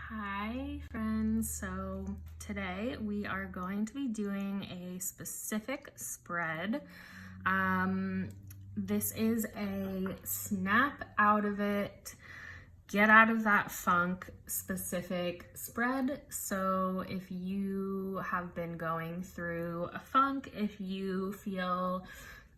Hi friends, so today we are going to be doing a specific spread. This is a snap out of it, get out of that funk specific spread. So if you have been going through a funk, if you feel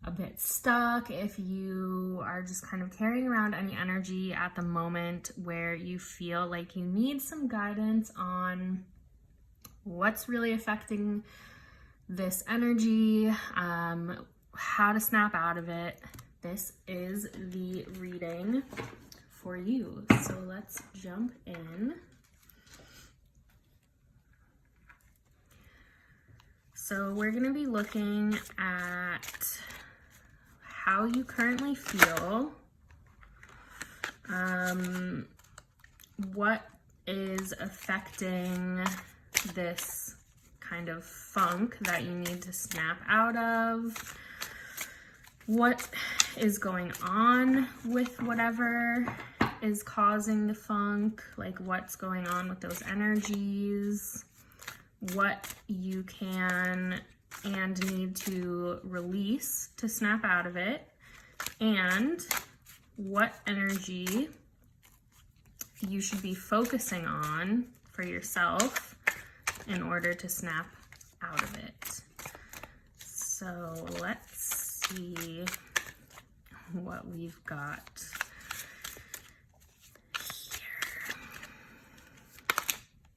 a bit stuck, if you are just kind of carrying around any energy at the moment where you feel like you need some guidance on what's really affecting this energy, how to snap out of it, this is the reading for you. So let's jump in. So we're going to be looking at how you currently feel, what is affecting this kind of funk that you need to snap out of, what is going on with whatever is causing the funk, like what's going on with those energies, what you can and need to release to snap out of it, and what energy you should be focusing on for yourself in order to snap out of it. So let's see what we've got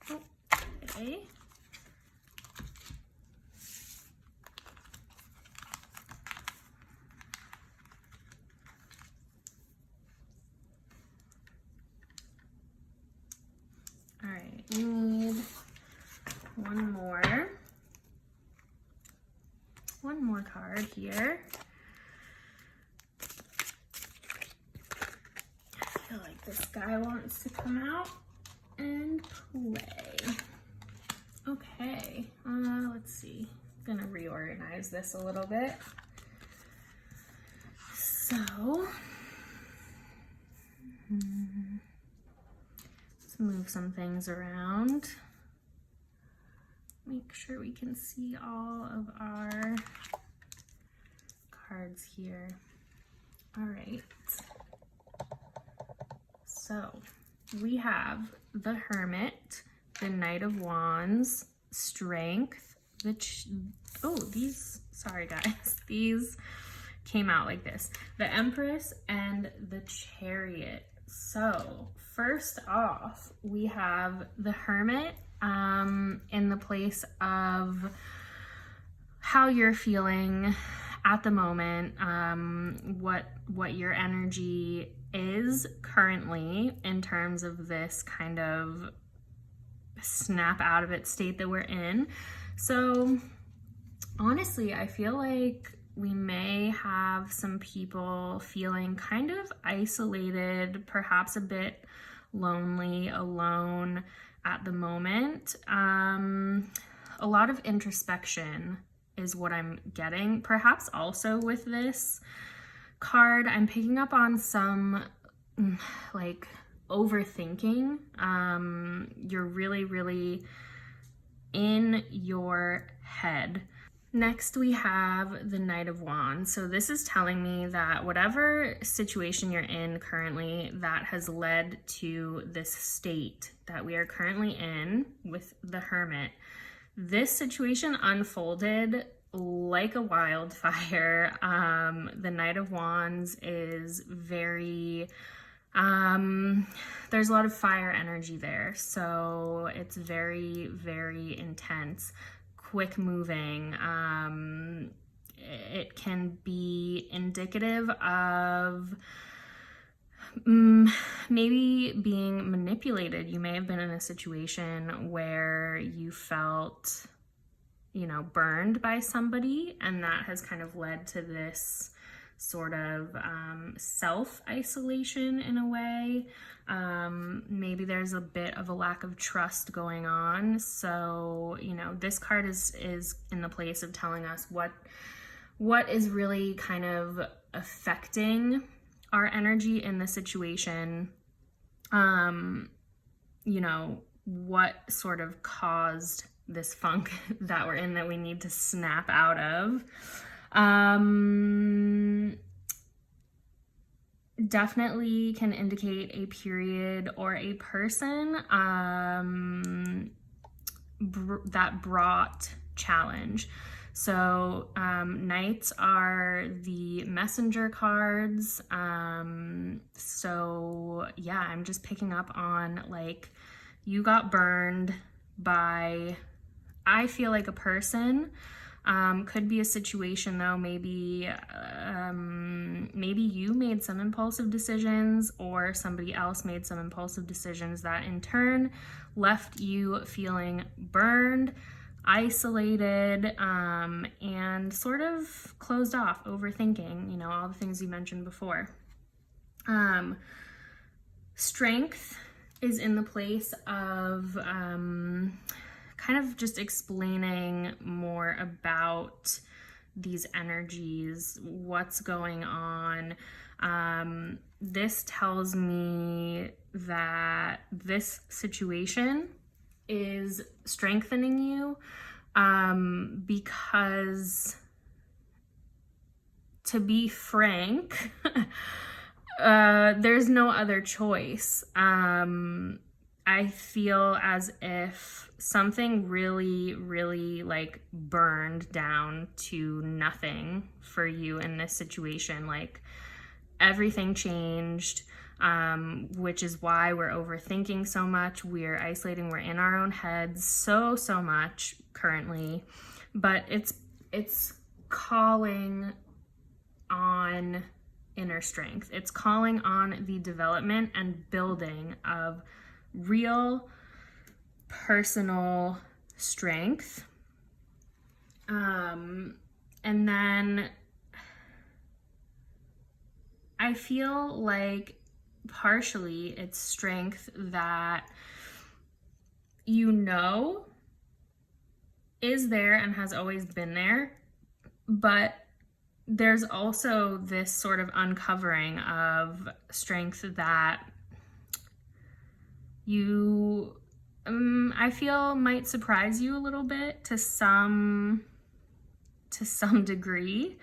here. Okay. All right, we need one more card here. I feel like this guy wants to come out and play. Okay, let's see. I'm gonna reorganize this a little bit. So, let's move some things around. Make sure we can see all of our cards here. All right. So we have the Hermit, the Knight of Wands, Strength, sorry guys, these came out like this, the Empress and the Chariot. So first off, we have the Hermit in the place of how you're feeling at the moment, what your energy is currently in terms of this kind of snap out of it state that we're in. So honestly, I feel like we may have some people feeling kind of isolated, perhaps a bit lonely, alone at the moment. A lot of introspection is what I'm getting. Perhaps also with this card, I'm picking up on some like overthinking. You're really in your head. Next, we have the Knight of Wands. So this is telling me that whatever situation you're in currently that has led to this state that we are currently in with the Hermit, this situation unfolded like a wildfire. The Knight of Wands is very, there's a lot of fire energy there. So it's very intense, quick moving. It can be indicative of maybe being manipulated. You may have been in a situation where you felt, burned by somebody, and that has kind of led to this sort of self-isolation in a way. Maybe there's a bit of a lack of trust going on. So, this card is in the place of telling us what is really kind of affecting our energy in the situation. what sort of caused this funk that we're in that we need to snap out of. Definitely can indicate a period or a person that brought challenge. So knights are the messenger cards. So yeah, I'm just picking up on like you got burned by, I feel like a person. Could be a situation though, maybe you made some impulsive decisions or somebody else made some impulsive decisions that in turn left you feeling burned, isolated, and sort of closed off, overthinking, you know, all the things you mentioned before. Strength is in the place of kind of just explaining more about these energies, what's going on. This tells me that this situation is strengthening you because, to be frank, there's no other choice. I feel as if something really, really like burned down to nothing for you in this situation. Like everything changed, which is why we're overthinking so much. We're isolating. We're in our own heads so much currently, but it's calling on inner strength. It's calling on the development and building of real personal strength. And then I feel like partially it's strength that you know is there and has always been there, but there's also this sort of uncovering of strength that you, I feel might surprise you a little bit to some degree.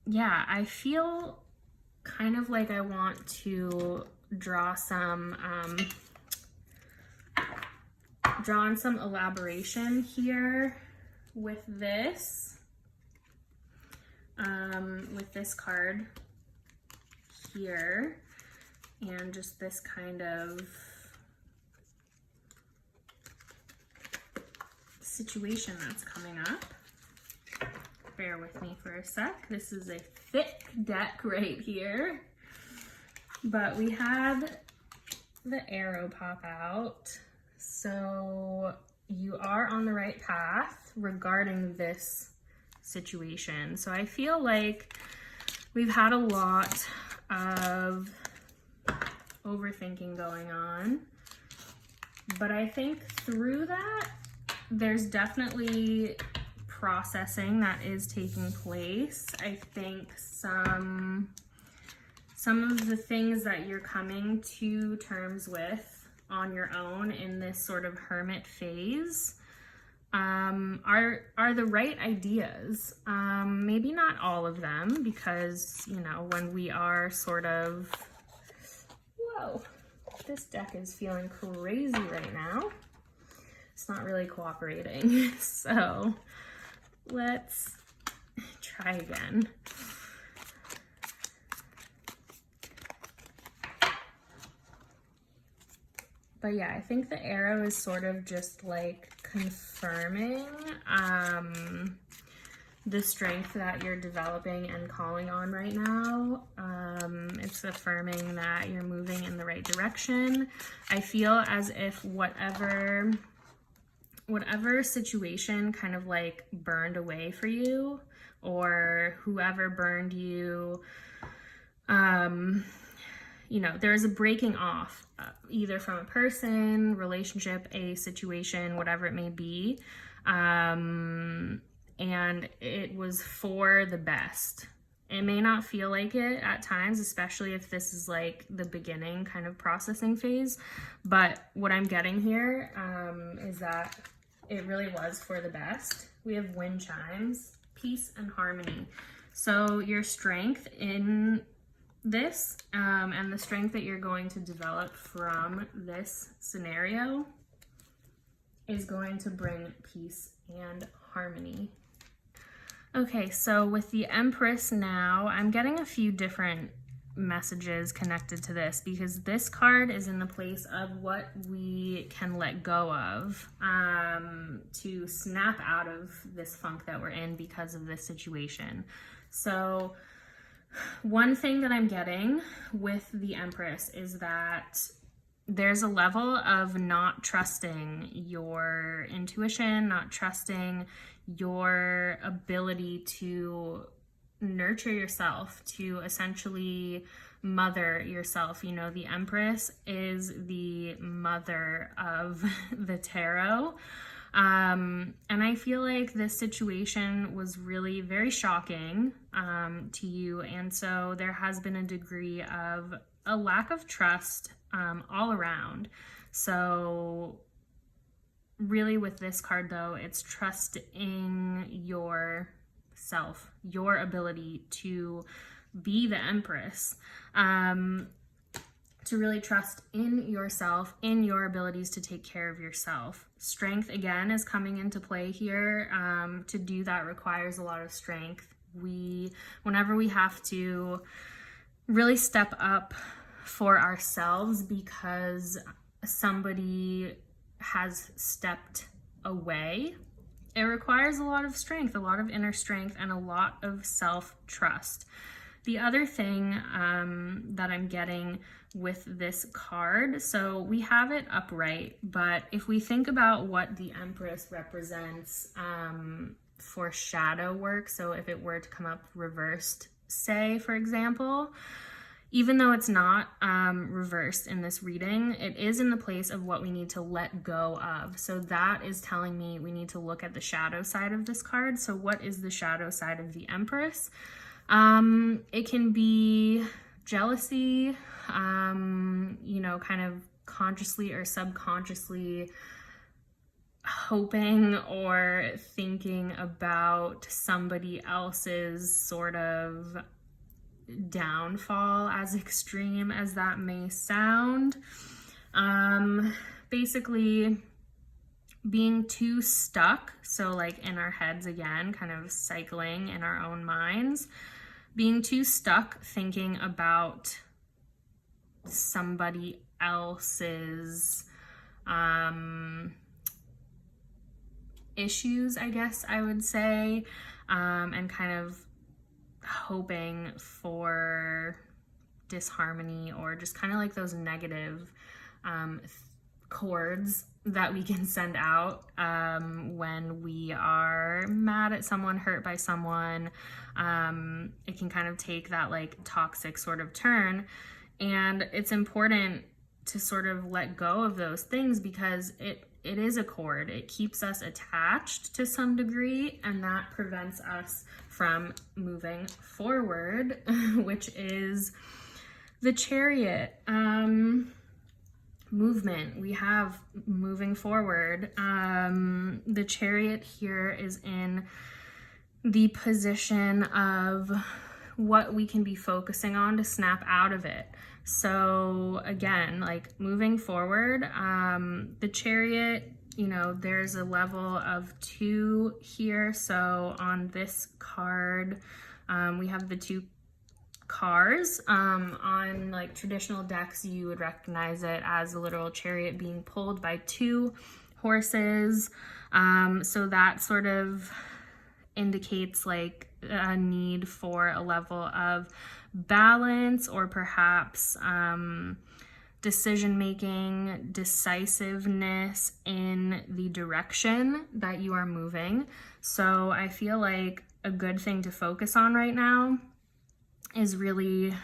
Yeah, I feel kind of like I want to draw on some elaboration here with this card here, and just this kind of situation that's coming up. Bear with me for a sec. This is a thick deck right here, but we had the arrow pop out. So you are on the right path regarding this situation. So I feel like we've had a lot of overthinking going on, but I think through that, there's definitely processing that is taking place. I think some of the things that you're coming to terms with on your own in this sort of hermit phase are the right ideas. Maybe not all of them, because, you know, when we are sort of, whoa, this deck is feeling crazy right now. It's not really cooperating. So let's try again. But yeah, I think the arrow is sort of just like confirming the strength that you're developing and calling on right now. It's affirming that you're moving in the right direction. I feel as if whatever situation kind of like burned away for you, or whoever burned you, you know, there's a breaking off, either from a person, relationship, a situation, whatever it may be. And it was for the best. It may not feel like it at times, especially if this is like the beginning kind of processing phase. But what I'm getting here is that it really was for the best. We have wind chimes, peace and harmony. So your strength in this and the strength that you're going to develop from this scenario is going to bring peace and harmony. Okay, so with the Empress now, I'm getting a few different messages connected to this because this card is in the place of what we can let go of to snap out of this funk that we're in because of this situation. So one thing that I'm getting with the Empress is that there's a level of not trusting your intuition, not trusting your ability to nurture yourself, to essentially mother yourself. You know, the Empress is the mother of the tarot. And I feel like this situation was really very shocking to you. And so there has been a degree of a lack of trust all around. So really with this card though, it's trusting yourself, your ability to be the Empress, to really trust in yourself, in your abilities to take care of yourself. Strength again is coming into play here. To do that requires a lot of strength. Whenever we have to really step up for ourselves because somebody has stepped away, it requires a lot of strength, a lot of inner strength, and a lot of self-trust. The other thing that I'm getting with this card, so we have it upright, but if we think about what the Empress represents for shadow work, so if it were to come up reversed, say, for example, even though it's not reversed in this reading, it is in the place of what we need to let go of. So that is telling me we need to look at the shadow side of this card. So what is the shadow side of the Empress? It can be jealousy, you know, kind of consciously or subconsciously hoping or thinking about somebody else's sort of downfall, as extreme as that may sound. Basically being too stuck, so like in our heads again, kind of cycling in our own minds, being too stuck thinking about somebody else's issues, I guess I would say, and kind of hoping for disharmony or just kind of like those negative chords that we can send out when we are mad at someone, hurt by someone. It can kind of take that like toxic sort of turn, and it's important to sort of let go of those things because it is a cord. It keeps us attached to some degree, and that prevents us from moving forward, which is the Chariot. Movement. We have moving forward. The Chariot here is in the position of what we can be focusing on to snap out of it. So again, like moving forward, the Chariot, you know, there's a level of 2 here. So on this card, we have the 2 cars. On like traditional decks, you would recognize it as a literal chariot being pulled by 2 horses. So that sort of indicates like a need for a level of balance, or perhaps decision making, decisiveness in the direction that you are moving. So I feel like a good thing to focus on right now is really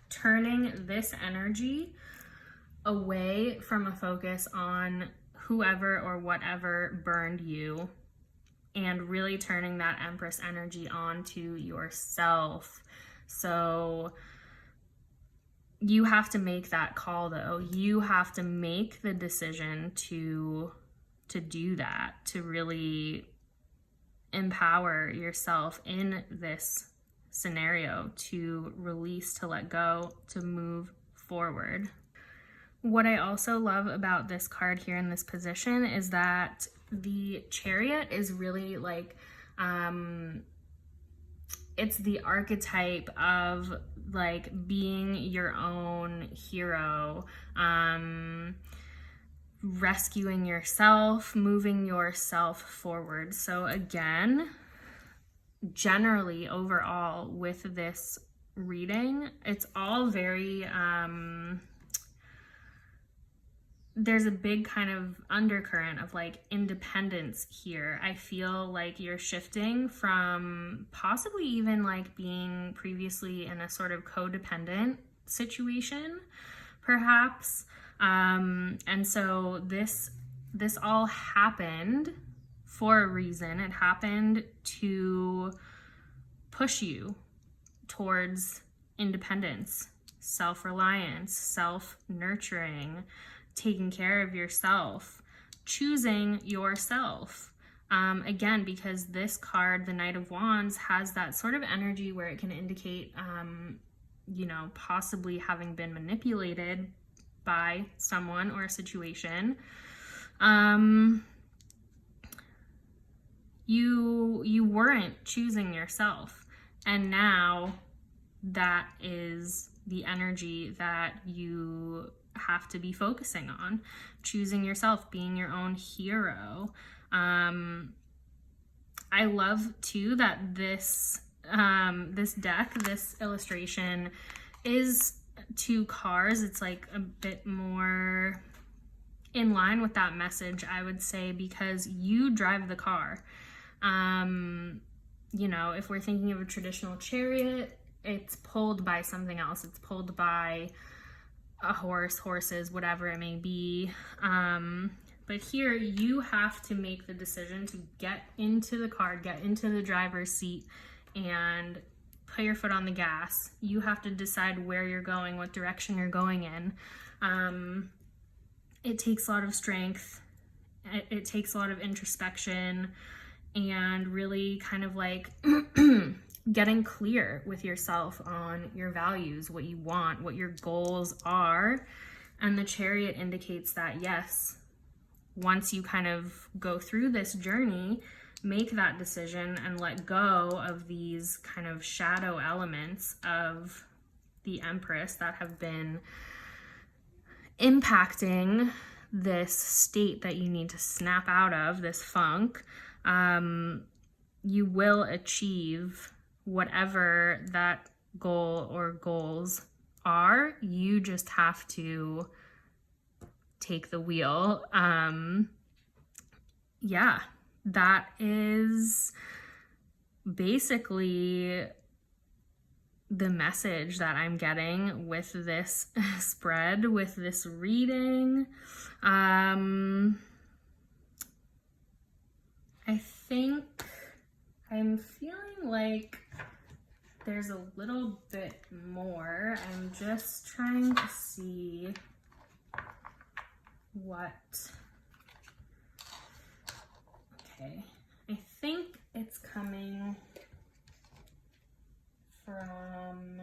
turning this energy away from a focus on whoever or whatever burned you and really turning that Empress energy onto yourself. So you have to make that call, though. You have to make the decision to do that, to really empower yourself in this scenario, to release, to let go, to move forward. What I also love about this card here in this position is that the Chariot is really like, it's the archetype of like being your own hero, rescuing yourself, moving yourself forward. So again, generally overall with this reading, it's all very, there's a big kind of undercurrent of like independence here. I feel like you're shifting from possibly even like being previously in a sort of codependent situation, perhaps. And so this all happened for a reason. It happened to push you towards independence, self-reliance, self-nurturing, taking care of yourself, choosing yourself. Again, because this card, the Knight of Wands, has that sort of energy where it can indicate, you know, possibly having been manipulated by someone or a situation. You weren't choosing yourself, and now that is the energy that you have to be focusing on, choosing yourself, being your own hero. I love too that this deck, this illustration is 2 cars. It's like a bit more in line with that message, I would say, because you drive the car. You know, if we're thinking of a traditional chariot, it's pulled by something else. It's pulled by a horse, horses, whatever it may be. But here you have to make the decision to get into the car, get into the driver's seat, and put your foot on the gas. You have to decide where you're going, what direction you're going in. It takes a lot of strength. It takes a lot of introspection and really kind of like getting clear with yourself on your values, what you want, what your goals are. And the Chariot indicates that, yes, once you kind of go through this journey, make that decision and let go of these kind of shadow elements of the Empress that have been impacting this state that you need to snap out of, this funk, you will achieve whatever that goal or goals are. You just have to take the wheel. Yeah, that is basically the message that I'm getting with this spread, with this reading. I think I'm feeling like there's a little bit more. I'm just trying to see what. Okay, I think it's coming from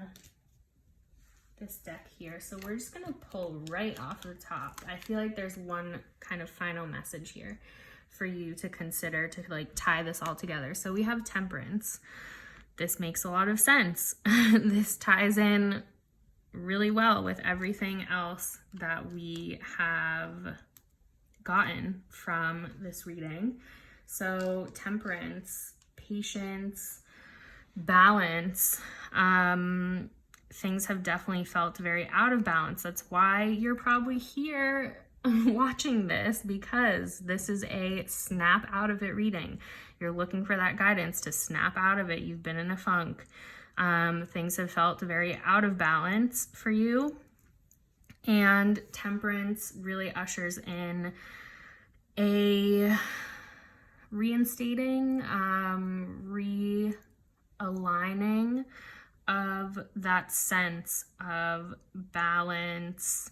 this deck here. So we're just gonna pull right off the top. I feel like there's one kind of final message here for you to consider to like tie this all together. So we have Temperance. This makes a lot of sense. This ties in really well with everything else that we have gotten from this reading. So Temperance, patience, balance. Things have definitely felt very out of balance. That's why you're probably here watching this, because this is a snap out of it reading. You're looking for that guidance to snap out of it. You've been in a funk. Things have felt very out of balance for you. And Temperance really ushers in a reinstating, realigning of that sense of balance.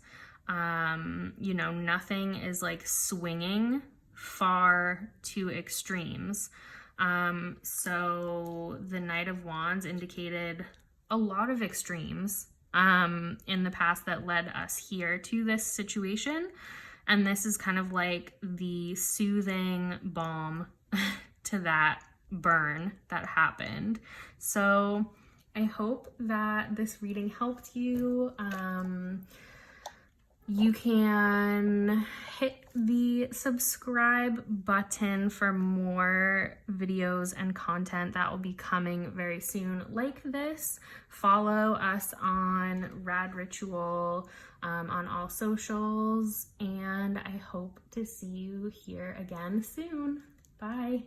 You know, nothing is like swinging far to extremes. So the Knight of Wands indicated a lot of extremes in the past that led us here to this situation. And this is kind of like the soothing balm to that burn that happened. So I hope that this reading helped you. You can hit the subscribe button for more videos and content that will be coming very soon like this. Follow us on Rad Ritual on all socials, and I hope to see you here again soon. Bye.